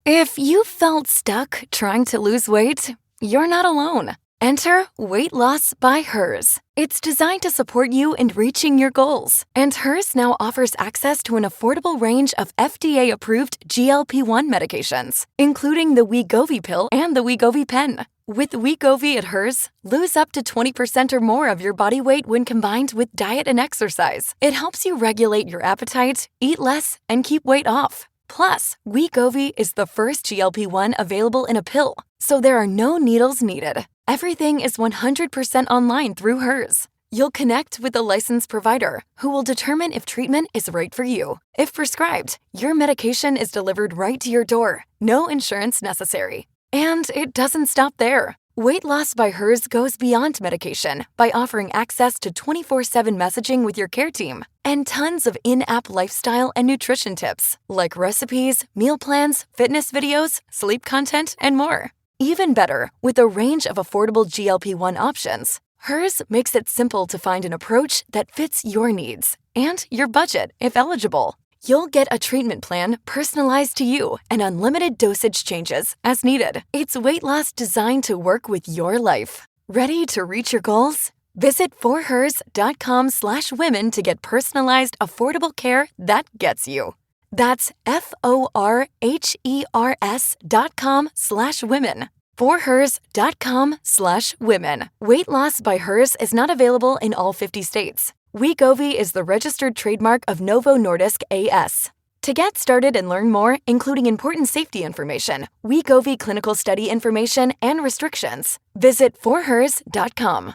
If you felt stuck trying to lose weight, you're not alone. Enter Weight Loss by Hers. It's designed to support you in reaching your goals. And Hers now offers access to an affordable range of FDA-approved GLP-1 medications, including the Wegovy pill and the Wegovy pen. With Wegovy at Hers, lose up to 20% or more of your body weight when combined with diet and exercise. It helps you regulate your appetite, eat less, and keep weight off. Plus, Wegovy is the first GLP-1 available in a pill, so there are no needles needed. Everything is 100% online through Hers. You'll connect with a licensed provider who will determine if treatment is right for you. If prescribed, your medication is delivered right to your door. No insurance necessary. And it doesn't stop there. Weight Loss by Hers goes beyond medication by offering access to 24/7 messaging with your care team and tons of in-app lifestyle and nutrition tips like recipes, meal plans, fitness videos, sleep content, and more. Even better, with a range of affordable GLP-1 options, Hers makes it simple to find an approach that fits your needs and your budget if eligible. You'll get a treatment plan personalized to you and unlimited dosage changes as needed. It's weight loss designed to work with your life. Ready to reach your goals? Visit forhers.com/women to get personalized, affordable care that gets you. That's forhers.com/women. forhers.com/women. Weight Loss by Hers is not available in all 50 states. Wegovy is the registered trademark of Novo Nordisk A/S. To get started and learn more, including important safety information, Wegovy clinical study information, and restrictions, visit forhers.com.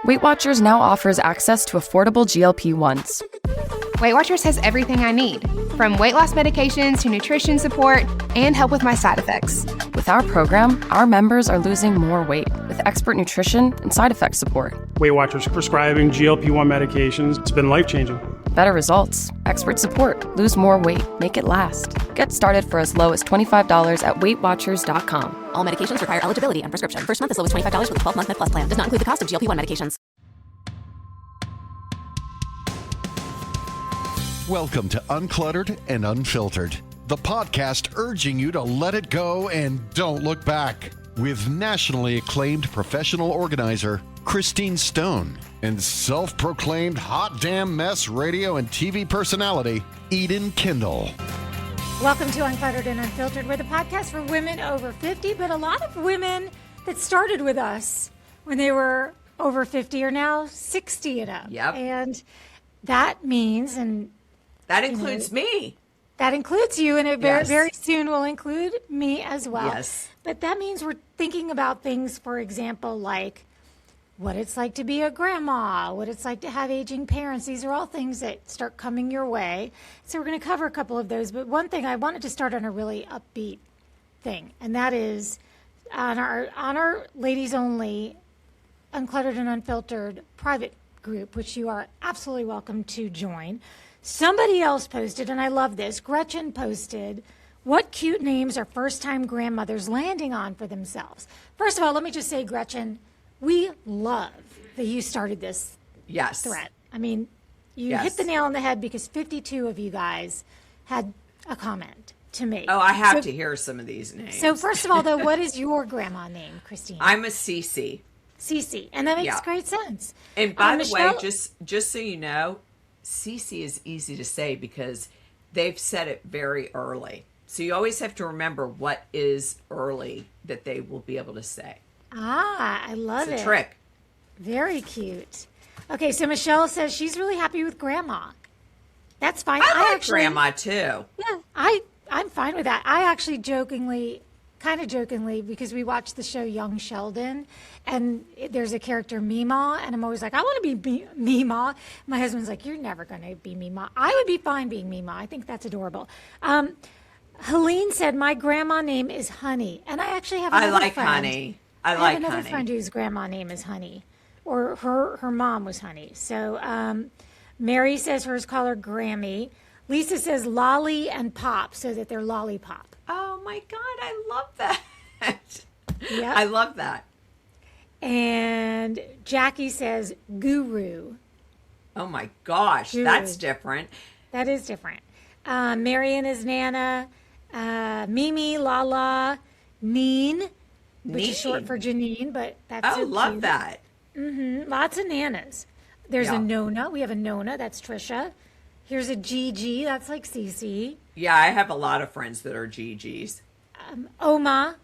Weight Watchers now offers access to affordable GLP-1s. Weight Watchers has everything I need, from weight loss medications to nutrition support and help with my side effects. With our program, our members are losing more weight with expert nutrition and side effect support. Weight Watchers prescribing GLP-1 medications. It's been life-changing. Better results, expert support, lose more weight, make it last. Get started for as low as $25 at WeightWatchers.com. All medications require eligibility and prescription. First month as low as $25 with a 12-month Med Plus plan. Does not include the cost of GLP-1 medications. Welcome to Uncluttered and Unfiltered, the podcast urging you to let it go and don't look back. With nationally acclaimed professional organizer Christine Stone and self-proclaimed hot damn mess radio and TV personality Eden Kendall. Welcome to Uncluttered and Unfiltered. We're the podcast for women over 50, but a lot of women that started with us when they were over 50 are now 60 and up. Yep. And that means, and that includes me. That includes you, and it very soon will include me as well. Yes. But that means we're thinking about things, for example, like what it's like to be a grandma, what it's like to have aging parents. These are all things that start coming your way. So we're going to cover a couple of those. But one thing, I wanted to start on a really upbeat thing, and that is on our ladies only Uncluttered and Unfiltered private group, which you are absolutely welcome to join. Somebody else posted, and I love this, Gretchen posted, what cute names are first-time grandmothers landing on for themselves? First of all, let me just say, Gretchen, we love that you started this thread. I mean, you hit the nail on the head because 52 of you guys had a comment to me. Oh, I have to hear some of these names. So first of all, though, what is your grandma name, Christine? I'm a Cece. Cece, and that makes great sense. And by the Michelle, way, just so you know, Cece is easy to say because they've said it very early. So you always have to remember what is early that they will be able to say. I love it. It's a trick. Very cute. Okay, so Michelle says she's really happy with grandma. That's fine. I like grandma too. Yeah, I'm fine with that. I actually kind of jokingly, because we watched the show Young Sheldon, and there's a character Meemaw, and I'm always like, I want to be Meemaw. My husband's like, you're never going to be Meemaw. I would be fine being Meemaw. I think that's adorable. Helene said, my grandma name is Honey, and I actually have another friend. Honey. I have like another Honey. friend whose grandma name is Honey, or her mom was Honey. So Mary says hers call her Grammy. Lisa says Lolly and Pop, so that they're lollipop. Oh my God, I love that. Yep. I love that. And Jackie says Guru. Oh my gosh, Guru. that's different. That is different. Marion is Nana. Mimi, Lala, Neen, which is short Neen. for Janine, but that's Oh, so love cute. that. Lots of Nanas. There's Yeah. a Nona. We have a Nona. That's Trisha. Here's a Gigi. That's like Cece. Yeah, I have a lot of friends that are GGs. Oma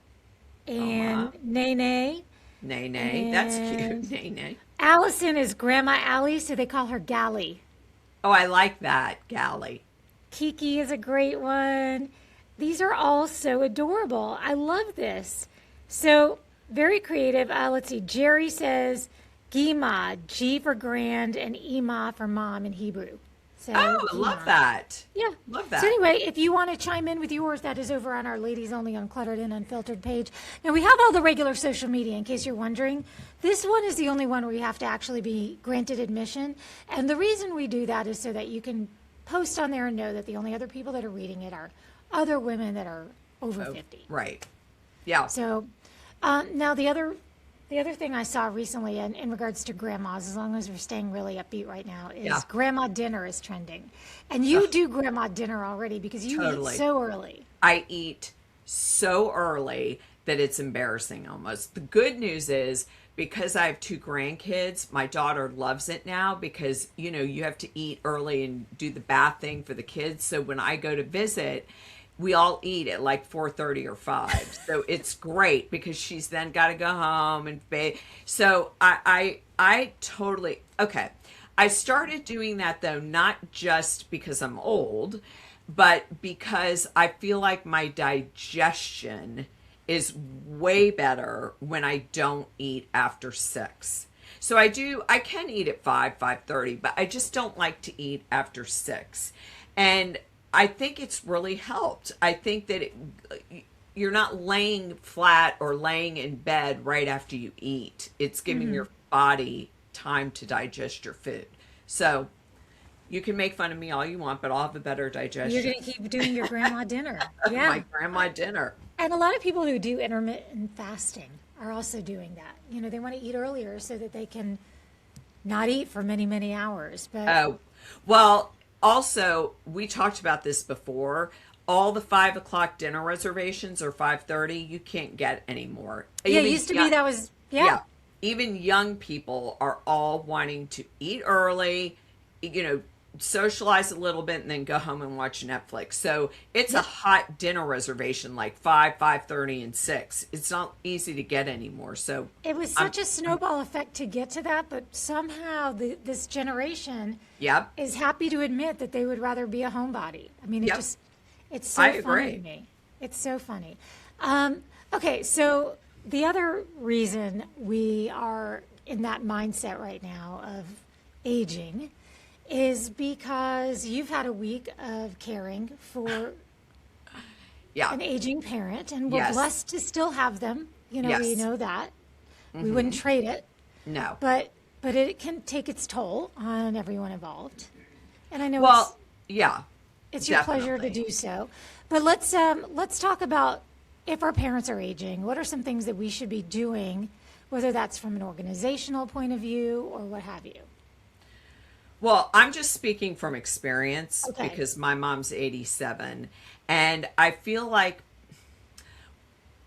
and Oma. Nene. Nay, nay. That's And cute. Nay, nay. Allison is Grandma Allie, so they call her Gally. Oh, I like that, Gally. Kiki is a great one. These are all so adorable. I love this. So, very creative. Let's see. Jerry says Gima, G for grand, and Ima for mom in Hebrew. So, Oh, I love Gima. that. Yeah. Love that. So anyway, if you want to chime in with yours, that is over on our Ladies Only Uncluttered and Unfiltered page. Now, we have all the regular social media, in case you're wondering. This one is the only one where you have to actually be granted admission. And the reason we do that is so that you can post on there and know that the only other people that are reading it are other women that are over 50. Right. Yeah. So now the other thing I saw recently in regards to grandmas, as long as we're staying really upbeat right now, is Yeah. grandma dinner is trending. And you do grandma dinner already because you Totally. eat so early. I eat so early that it's embarrassing almost. The good news is because I have 2 grandkids, my daughter loves it now because, you know, you have to eat early and do the bath thing for the kids. So when I go to visit, we all eat at like 4:30 or 5. So it's great because she's then got to go home and bathe. So I totally, okay. I started doing that though, not just because I'm old, but because I feel like my digestion is way better when I don't eat after 6. So I can eat at 5:30, but I just don't like to eat after 6. And I think it's really helped. I think that you're not laying flat or laying in bed right after you eat. It's giving your body time to digest your food. So you can make fun of me all you want, but I'll have a better digestion. You're going to keep doing your grandma dinner. My Yeah. grandma dinner. And a lot of people who do intermittent fasting are also doing that. You know, they want to eat earlier so that they can not eat for many, many hours. But Oh, well, also, we talked about this before. All the 5 o'clock dinner reservations or 5:30, you can't get anymore. yeah, it Even used to young- be that was, Yeah. Even young people are all wanting to eat early, you know, socialize a little bit and then go home and watch Netflix. So it's a hot dinner reservation like 5:30, and 6. It's not easy to get anymore. So It was such a snowball effect to get to that, but somehow this generation yep. is happy to admit that they would rather be a homebody. I mean, Yep. it's so I funny agree. to me. It's so funny. Okay, so the other reason we are in that mindset right now of aging is because you've had a week of caring for Yeah. an aging parent, and we're Yes. blessed to still have them. You know, we Yes. know that. We wouldn't trade it. No. But it can take its toll on everyone involved. And I know Well, yeah. it's your pleasure to definitely. do so. But let's talk about if our parents are aging, what are some things that we should be doing, whether that's from an organizational point of view or what have you? Well, I'm just speaking from experience Okay. because my mom's 87. And I feel like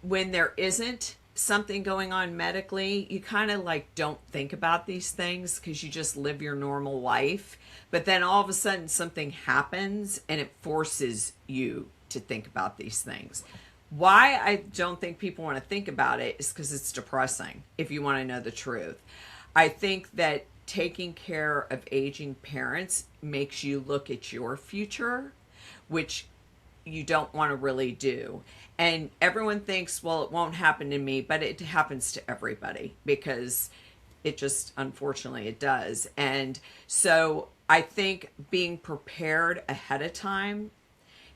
when there isn't something going on medically, you kind of like don't think about these things because you just live your normal life. But then all of a sudden something happens and it forces you to think about these things. Why I don't think people want to think about it is because it's depressing, if you want to know the truth. I think that taking care of aging parents makes you look at your future, which you don't want to really do. And everyone thinks, well, it won't happen to me, but it happens to everybody because it just, unfortunately, it does. And so I think being prepared ahead of time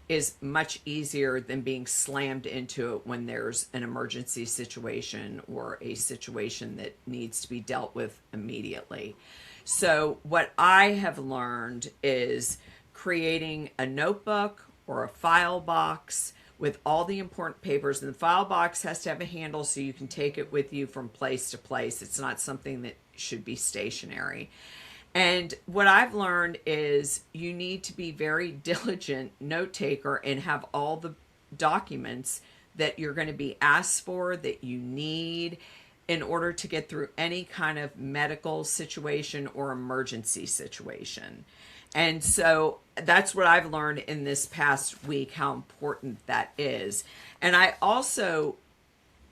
is much easier than being slammed into it when there's an emergency situation or a situation that needs to be dealt with immediately. So what I have learned is creating a notebook or a file box with all the important papers. And the file box has to have a handle so you can take it with you from place to place. It's not something that should be stationary. And what I've learned is you need to be very diligent note taker and have all the documents that you're going to be asked for, that you need in order to get through any kind of medical situation or emergency situation. And so that's what I've learned in this past week, how important that is. And I also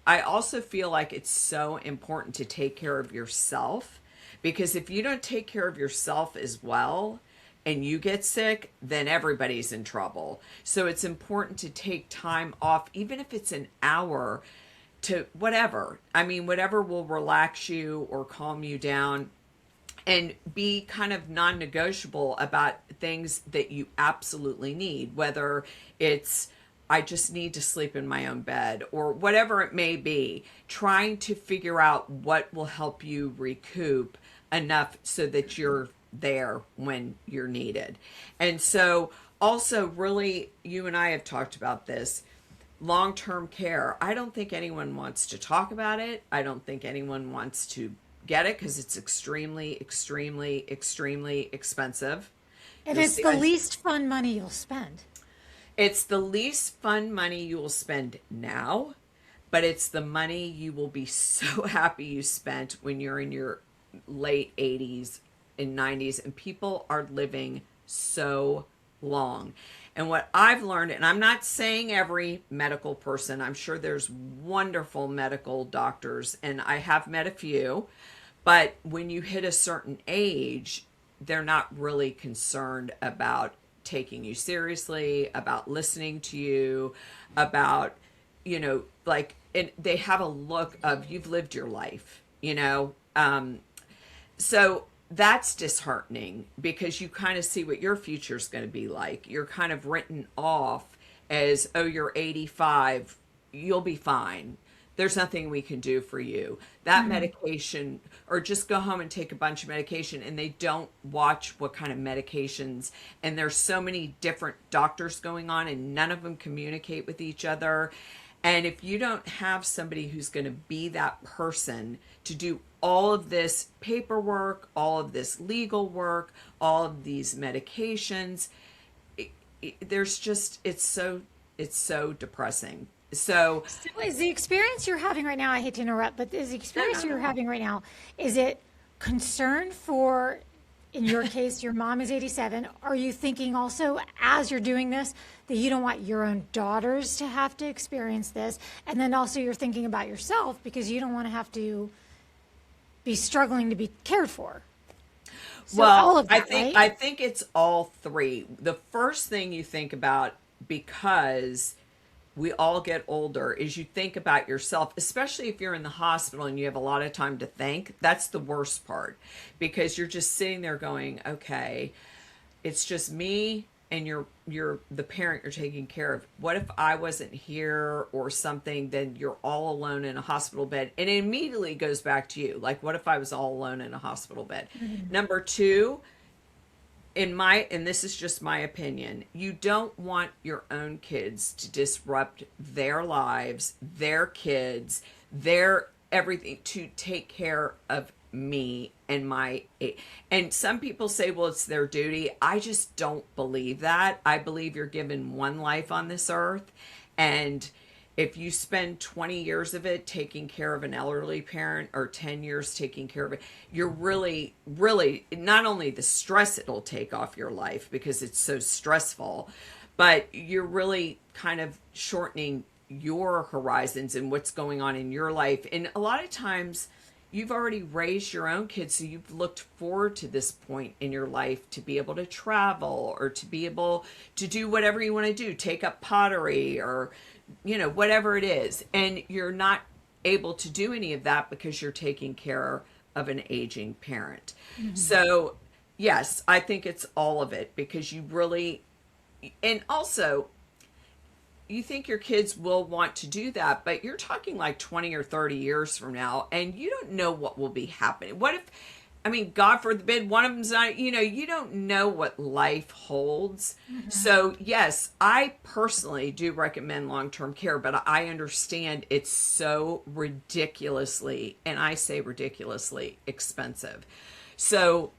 feel like it's so important to take care of yourself, because if you don't take care of yourself as well and you get sick, then everybody's in trouble. So it's important to take time off, even if it's an hour, to whatever. I mean, whatever will relax you or calm you down, and be kind of non-negotiable about things that you absolutely need, whether it's I just need to sleep in my own bed or whatever it may be, trying to figure out what will help you recoup enough so that you're there when you're needed. And so also, really, you and I have talked about this, long-term care. I don't think anyone wants to talk about it. I don't think anyone wants to get it because it's extremely, extremely, extremely expensive. And it's the least fun money you'll spend. It's the least fun money you will spend now, but it's the money you will be so happy you spent when you're in your late 80s and 90s, and people are living so long. And what I've learned, and I'm not saying every medical person, I'm sure there's wonderful medical doctors, and I have met a few, but when you hit a certain age, they're not really concerned about taking you seriously, about listening to you, about, like, and they have a look of you've lived your life, so that's disheartening, because you kind of see what your future is going to be like. You're kind of written off as, oh, you're 85, you'll be fine. There's nothing we can do for you. That medication, or just go home and take a bunch of medication, and they don't watch what kind of medications. And there's so many different doctors going on, and none of them communicate with each other. And if you don't have somebody who's going to be that person to do all of this paperwork, all of this legal work, all of these medications, it's so depressing. So is the experience you're having right now, I hate to interrupt, but is the experience you're having right now, is it concern for, in your case, your mom is 87. Are you thinking also, as you're doing this, that you don't want your own daughters to have to experience this? And then also you're thinking about yourself because you don't want to have to be struggling to be cared for. So all of that, I think it's all three. The first thing you think about, because we all get older, is you think about yourself, especially if you're in the hospital and you have a lot of time to think. That's the worst part, because you're just sitting there going, okay, it's just me and you're the parent you're taking care of. What if I wasn't here or something? Then you're all alone in a hospital bed, and it immediately goes back to you. Like, what if I was all alone in a hospital bed? Number two, and this is just my opinion, you don't want your own kids to disrupt their lives, their kids, their everything, to take care of me and some people say, well, it's their duty. I just don't believe that. I believe you're given one life on this earth, and if you spend 20 years of it taking care of an elderly parent, or 10 years taking care of it, you're really, really, not only the stress it'll take off your life because it's so stressful, but you're really kind of shortening your horizons and what's going on in your life. And a lot of times you've already raised your own kids, so you've looked forward to this point in your life to be able to travel, or to be able to do whatever you want to do, take up pottery, or whatever it is. And you're not able to do any of that because you're taking care of an aging parent. So yes, I think it's all of it, because you really, and also you think your kids will want to do that, but you're talking like 20 or 30 years from now, and you don't know what will be happening. What if, God forbid, one of them's not, you don't know what life holds. So yes, I personally do recommend long-term care, but I understand it's so ridiculously, and I say ridiculously, expensive. So,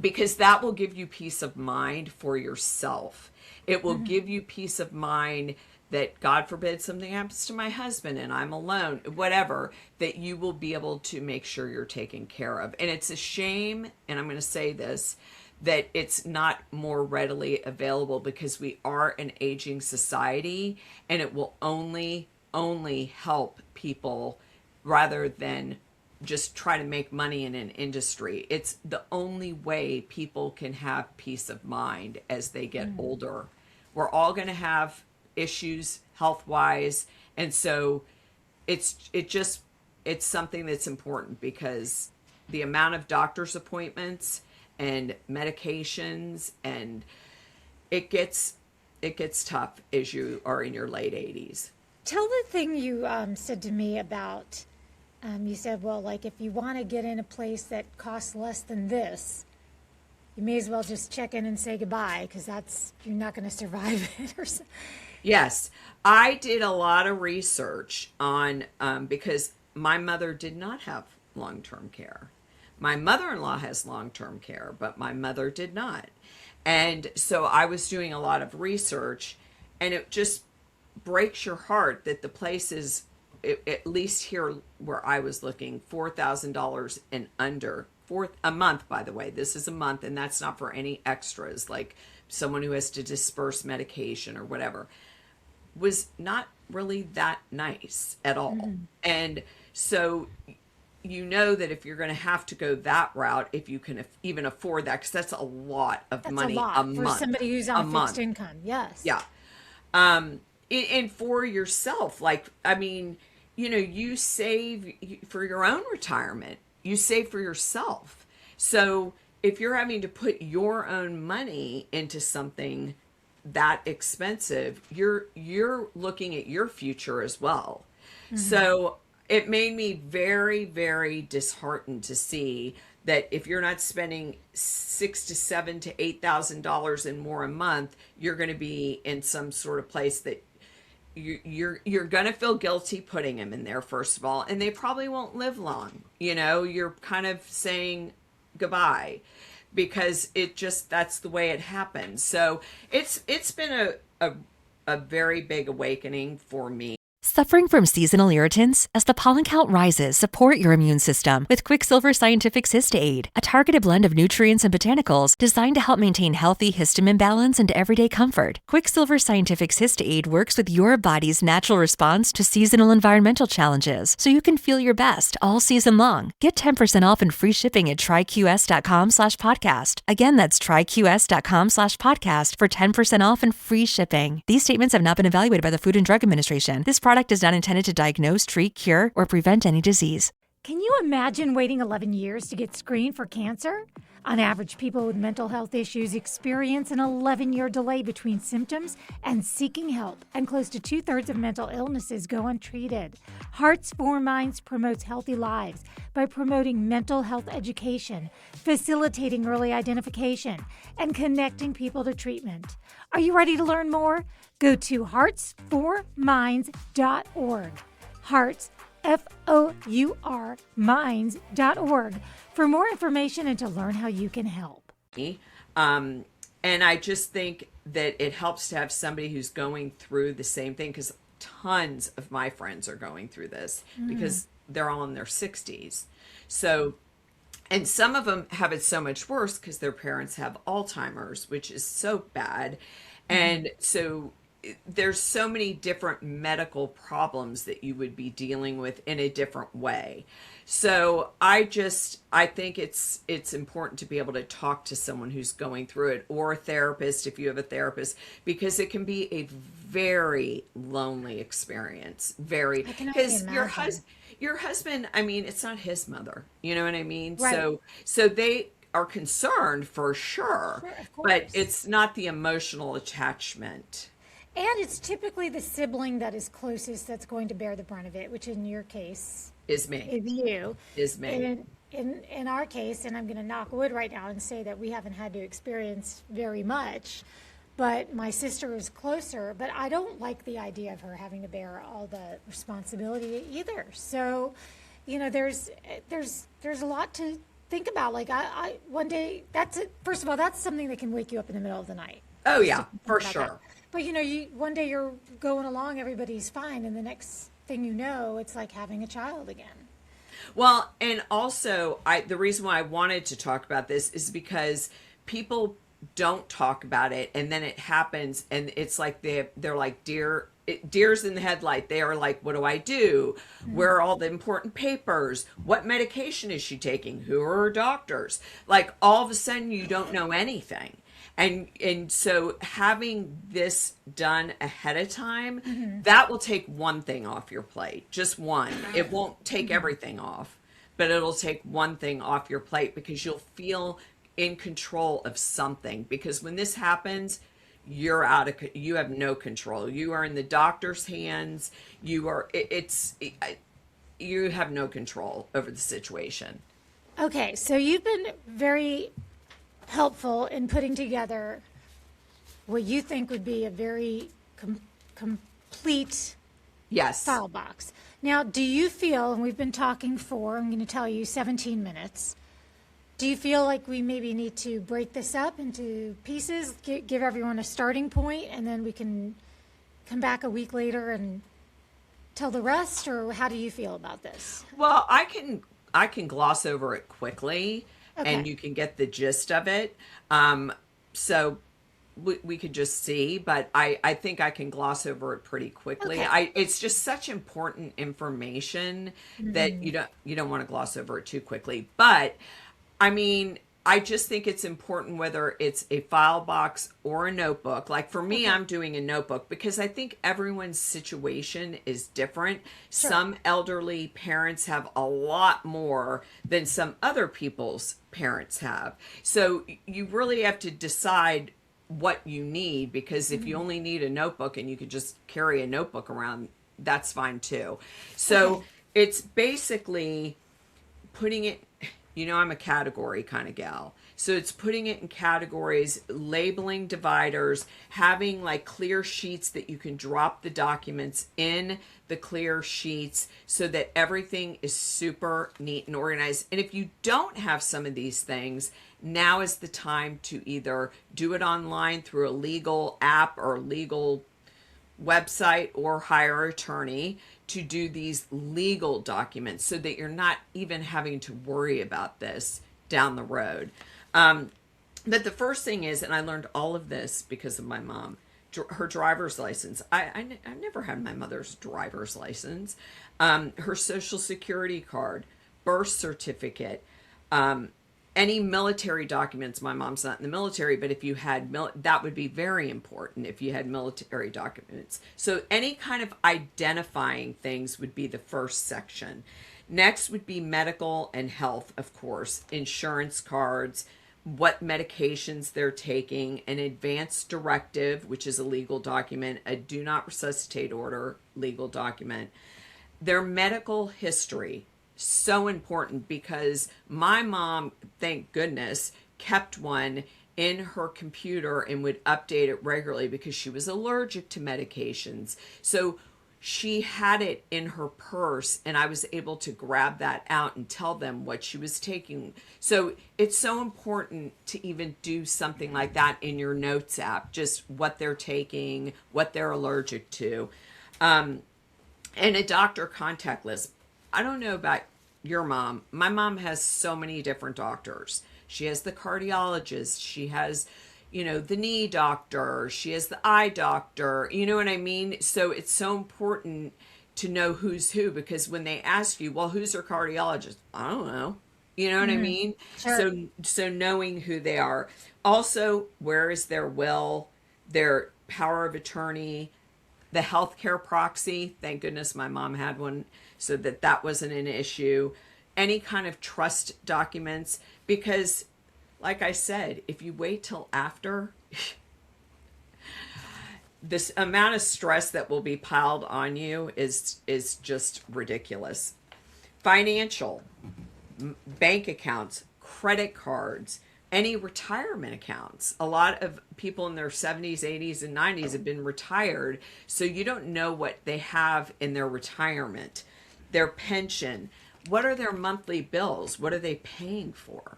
because that will give you peace of mind for yourself. It will give you peace of mind that God forbid something happens to my husband and I'm alone, whatever, that you will be able to make sure you're taken care of. And it's a shame, and I'm going to say this, that it's not more readily available, because we are an aging society, and it will only help people rather than just try to make money in an industry. It's the only way people can have peace of mind as they get older. We're all going to have issues health-wise, and so it's something that's important, because the amount of doctor's appointments and medications, and it gets tough as you are in your late 80s. Tell the thing you said to me about, you said, well, like if you want to get in a place that costs less than this, you may as well just check in and say goodbye, because you're not going to survive it or something. Yes, I did a lot of research on, because my mother did not have long-term care. My mother-in-law has long-term care, but my mother did not. And so I was doing a lot of research, and it just breaks your heart that the places, at least here where I was looking, $4,000 and under, a month, by the way. This is a month, and that's not for any extras, like someone who has to disperse medication or whatever, was not really that nice at all. And so you know that if you're going to have to go that route, if you can even afford that, because that's a lot of money a month. For somebody who's on fixed income, yes. Yeah. And for yourself, like, I mean, you know, you save for your own retirement. You save for yourself. So if you're having to put your own money into something that expensive, you're looking at your future as well. So it made me very, very disheartened to see that if you're not spending $6,000 to $7,000 to $8,000 and more a month, you're going to be in some sort of place that you're going to feel guilty putting them in there, first of all, and they probably won't live long. You know, you're kind of saying goodbye, because that's the way it happens. So it's been a very big awakening for me. Suffering from seasonal irritants? As the pollen count rises, support your immune system with Quicksilver Scientific Cyst Aid, a targeted blend of nutrients and botanicals designed to help maintain healthy histamine balance and everyday comfort. Quicksilver Scientific Cyst Aid works with your body's natural response to seasonal environmental challenges, so you can feel your best all season long. Get 10% off and free shipping at tryqs.com/podcast. Again, that's tryqs.com/podcast for 10% off and free shipping. These statements have not been evaluated by the Food and Drug Administration. This product is not intended to diagnose, treat, cure, or prevent any disease. Can you imagine waiting 11 years to get screened for cancer? On average, people with mental health issues experience an 11-year delay between symptoms and seeking help, and close to 2/3 of mental illnesses go untreated. Hearts for Minds promotes healthy lives by promoting mental health education, facilitating early identification, and connecting people to treatment. Are you ready to learn more? Go to heartsforminds.org. Hearts, FOUR, minds.org for more information and to learn how you can help. And I just think that it helps to have somebody who's going through the same thing, because tons of my friends are going through this because they're all in their 60s. So, and some of them have it so much worse because their parents have Alzheimer's, which is so bad. And so there's so many different medical problems that you would be dealing with in a different way. So I think it's important to be able to talk to someone who's going through it, or a therapist if you have a therapist, because it can be a very lonely experience. Very, because your husband, I mean, it's not his mother, you know what I mean? Right. So they are concerned for sure, but it's not the emotional attachment. And it's typically the sibling that is closest that's going to bear the brunt of it, which in your case is me. Is you. Is me. In our case, and I'm going to knock wood right now and say that we haven't had to experience very much, but my sister is closer, but I don't like the idea of her having to bear all the responsibility either. So, you know, there's a lot to think about. Like one day, that's it. First of all, that's something that can wake you up in the middle of the night. Oh yeah, for sure. But you one day you're going along, everybody's fine, and the next thing you know, it's like having a child again. Well, and also, the reason why I wanted to talk about this is because people don't talk about it, and then it happens, and it's like they're like deers in the headlight. They are like, what do I do? Where are all the important papers? What medication is she taking? Who are her doctors? Like, all of a sudden, you don't know anything. And so having this done ahead of time, that will take one thing off your plate, just one. It won't take everything off, but it'll take one thing off your plate because you'll feel in control of something. Because when this happens, you have no control. You are in the doctor's hands. You have no control over the situation. Okay, so you've been very helpful in putting together what you think would be a very complete file box. Now, do you feel, and we've been talking for, I'm going to tell you, 17 minutes, do you feel like we maybe need to break this up into pieces, give everyone a starting point, and then we can come back a week later and tell the rest, or how do you feel about this? Well, I can gloss over it quickly. Okay. And you can get the gist of it. So we could just see, but I think I can gloss over it pretty quickly. Okay. It's just such important information that you don't want to gloss over it too quickly. But I mean, I just think it's important whether it's a file box or a notebook. Like for me, I'm doing a notebook because I think everyone's situation is different. Sure. Some elderly parents have a lot more than some other people's parents have. So you really have to decide what you need, because if you only need a notebook and you could just carry a notebook around, that's fine too. So it's basically putting it, I'm a category kind of gal. So it's putting it in categories, labeling dividers, having like clear sheets that you can drop the documents in the clear sheets so that everything is super neat and organized. And if you don't have some of these things, now is the time to either do it online through a legal app or legal website, or hire an attorney to do these legal documents so that you're not even having to worry about this down the road. But the first thing is, and I learned all of this because of my mom, her driver's license. I never had my mother's driver's license. Her social security card, birth certificate, any military documents. My mom's not in the military, but if you had that would be very important if you had military documents. So any kind of identifying things would be the first section. Next would be medical and health, of course, insurance cards, what medications they're taking, an advance directive, which is a legal document, a do not resuscitate order, legal document, their medical history. So important, because my mom, thank goodness, kept one in her computer and would update it regularly because she was allergic to medications. So she had it in her purse, and I was able to grab that out and tell them what she was taking. So it's so important to even do something like that in your notes app, just what they're taking, what they're allergic to, and a doctor contact list. I don't know about your mom. My mom has so many different doctors. She has the cardiologist. She has, the knee doctor. She has the eye doctor. You know what I mean? So it's so important to know who's who, because when they ask you, well, who's her cardiologist? I don't know. You know what I mean? Sure. So knowing who they are. Also, where is their will, their power of attorney, the healthcare proxy. Thank goodness my mom had one, so that wasn't an issue. Any kind of trust documents, because like I said, if you wait till after, this amount of stress that will be piled on you is just ridiculous. Financial, bank accounts, credit cards, any retirement accounts. A lot of people in their 70s, 80s, and 90s have been retired, so you don't know what they have in their retirement. Their pension, what are their monthly bills? What are they paying for?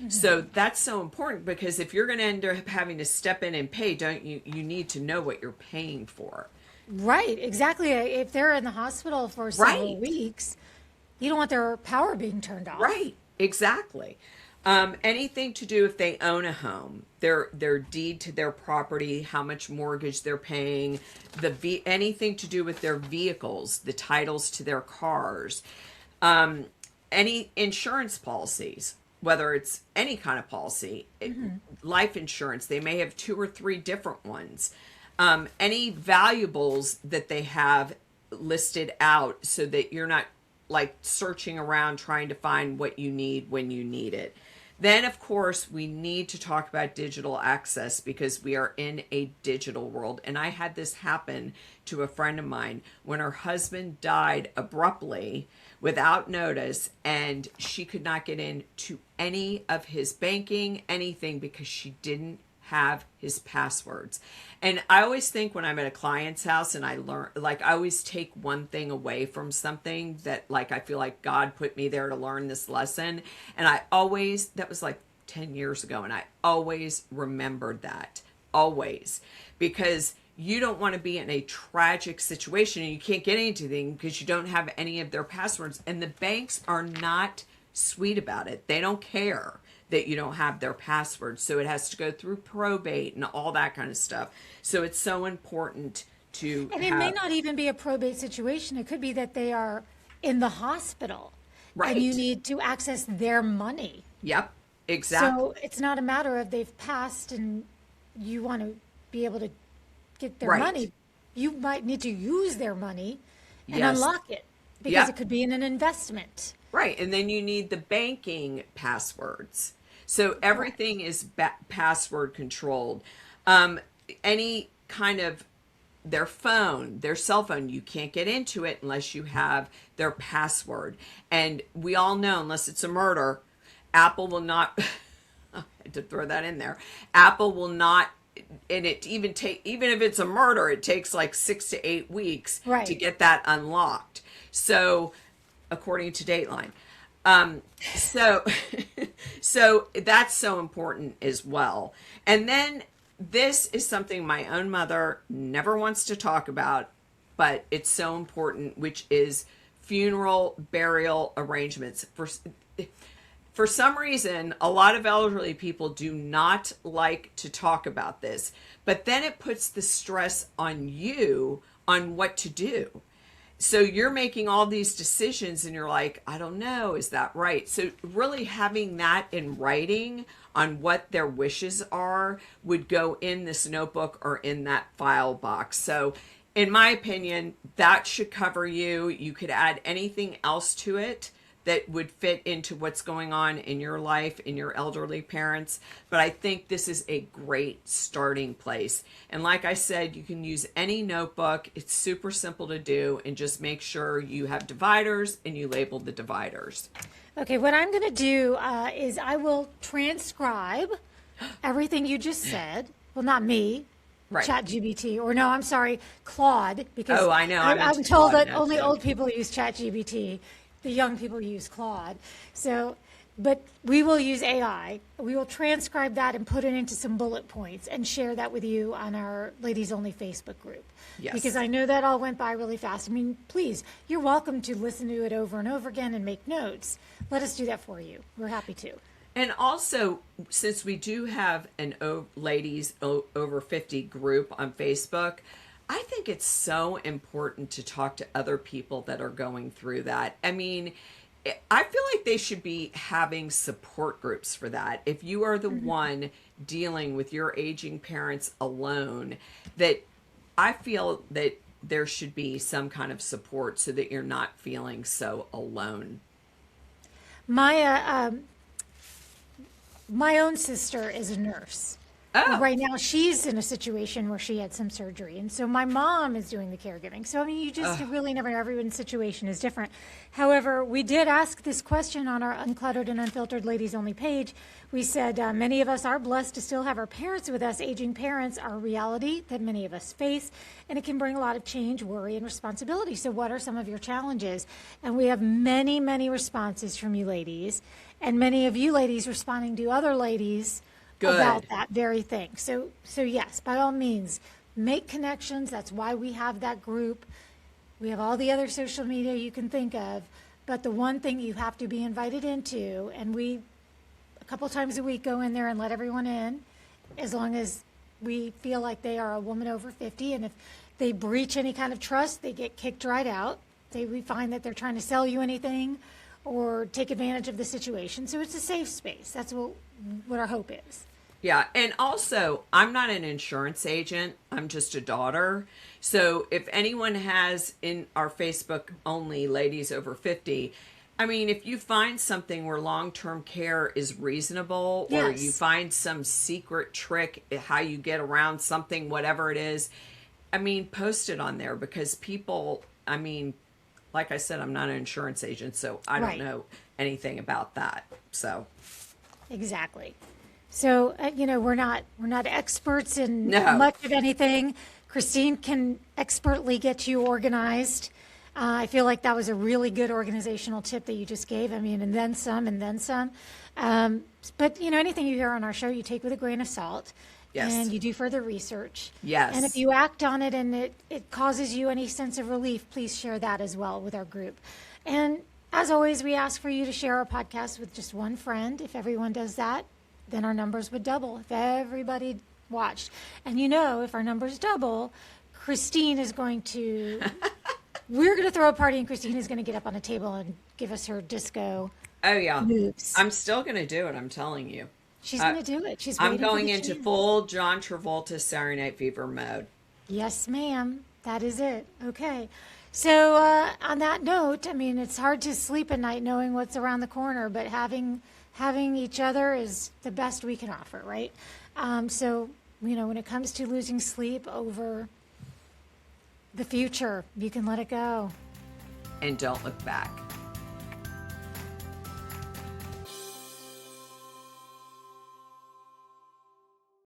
So that's so important, because if you're going to end up having to step in and pay, don't you need to know what you're paying for. Right, exactly. If they're in the hospital for several Right. weeks, you don't want their power being turned off. Right, exactly. Anything to do if they own a home, their deed to their property, how much mortgage they're paying, anything to do with their vehicles, the titles to their cars, any insurance policies, whether it's any kind of policy, life insurance, they may have 2 or 3 different ones. Any valuables that they have listed out, so that you're not like searching around trying to find what you need when you need it. Then, of course, we need to talk about digital access, because we are in a digital world. And I had this happen to a friend of mine when her husband died abruptly without notice, and she could not get into any of his banking, anything, because she didn't have his passwords. And I always think when I'm at a client's house and I learn, like, I always take one thing away from something that, like, I feel like God put me there to learn this lesson. And that was like 10 years ago. And I always remembered that, always, because you don't want to be in a tragic situation and you can't get anything because you don't have any of their passwords. And the banks are not sweet about it. They don't care that you don't have their passwords. So it has to go through probate and all that kind of stuff. So it's so important to And it may not even be a probate situation. It could be that they are in the hospital. Right. And you need to access their money. Yep, exactly. So it's not a matter of they've passed and you want to be able to get their Right. money. You might need to use their money and Yes. unlock it, because Yep. it could be in an investment. Right. And then you need the banking passwords. So everything is password controlled. Any kind of their phone, their cell phone, you can't get into it unless you have their password. And we all know, unless it's a murder, Apple will not, I had to throw that in there. Apple will not, and it even if it's a murder, it takes like 6 to 8 weeks to get that unlocked. So, according to Dateline. So that's so important as well. And then this is something my own mother never wants to talk about, but it's so important, which is funeral burial arrangements. For some reason, a lot of elderly people do not like to talk about this, but then it puts the stress on you on what to do. So you're making all these decisions and you're like, I don't know, is that right? So really having that in writing on what their wishes are would go in this notebook or in that file box. So in my opinion, that should cover you. You could add anything else to it that would fit into what's going on in your life, in your elderly parents. But I think this is a great starting place. And like I said, you can use any notebook. It's super simple to do, and just make sure you have dividers and you label the dividers. Okay, what I'm going to do is I will transcribe everything you just said. Well, not me. Right. ChatGPT, or no, I'm sorry, Claude, because Oh, I know. I'm told Claude that now, only too. old people use ChatGPT. The young people use Claude. So, but we will use AI. We will transcribe that and put it into some bullet points and share that with you on our Ladies Only Facebook group. Yes. Because I know that all went by really fast. I mean, please, you're welcome to listen to it over and over again and make notes. Let us do that for you. We're happy to. And also, since we do have an ladies over 50 group on Facebook, I think it's so important to talk to other people that are going through that. I mean, I feel like they should be having support groups for that. If you are the one dealing with your aging parents alone, that I feel that there should be some kind of support so that you're not feeling so alone. My own sister is a nurse. Oh. Right now, she's in a situation where she had some surgery. And so my mom is doing the caregiving. So, I mean, you just really never know. Everyone's situation is different. However, we did ask this question on our Uncluttered and Unfiltered Ladies Only page. We said many of us are blessed to still have our parents with us. Aging parents are a reality that many of us face, and it can bring a lot of change, worry, and responsibility. So what are some of your challenges? And we have many, many responses from you ladies, and many of you ladies responding to other ladies about that very thing. So yes, by all means, make connections. That's why we have that group. We have all the other social media you can think of, but the one thing you have to be invited into, and we a couple times a week go in there and let everyone in, as long as we feel like they are a woman over 50, and if they breach any kind of trust, they get kicked right out. We find that they're trying to sell you anything or take advantage of the situation. So it's a safe space. That's what our hope is. Yeah. And also, I'm not an insurance agent. I'm just a daughter. So if anyone has in our Facebook only ladies over 50, I mean, if you find something where long-term care is reasonable, or you find some secret trick, how you get around something, whatever it is, I mean, post it on there, because people, I mean, like I said, I'm not an insurance agent, so I don't know anything about that. So exactly. So we're not experts in much of anything. Christine can expertly get you organized. I feel like that was a really good organizational tip that you just gave. I mean, and then some, and then some. But anything you hear on our show, you take with a grain of salt. Yes. And you do further research. Yes. And if you act on it and it causes you any sense of relief, please share that as well with our group. And as always, we ask for you to share our podcast with just one friend. If everyone does that, then our numbers would double if everybody watched. And if our numbers double, Christine is going to, we're going to throw a party, and Christine is going to get up on a table and give us her disco moves. I'm still going to do it, I'm telling you. She's going to do it. I'm going into full John Travolta Saturday Night Fever mode. Yes, ma'am. That is it. Okay. So on that note, I mean, it's hard to sleep at night knowing what's around the corner, but having each other is the best we can offer, right? So, when it comes to losing sleep over the future, you can let it go. And don't look back.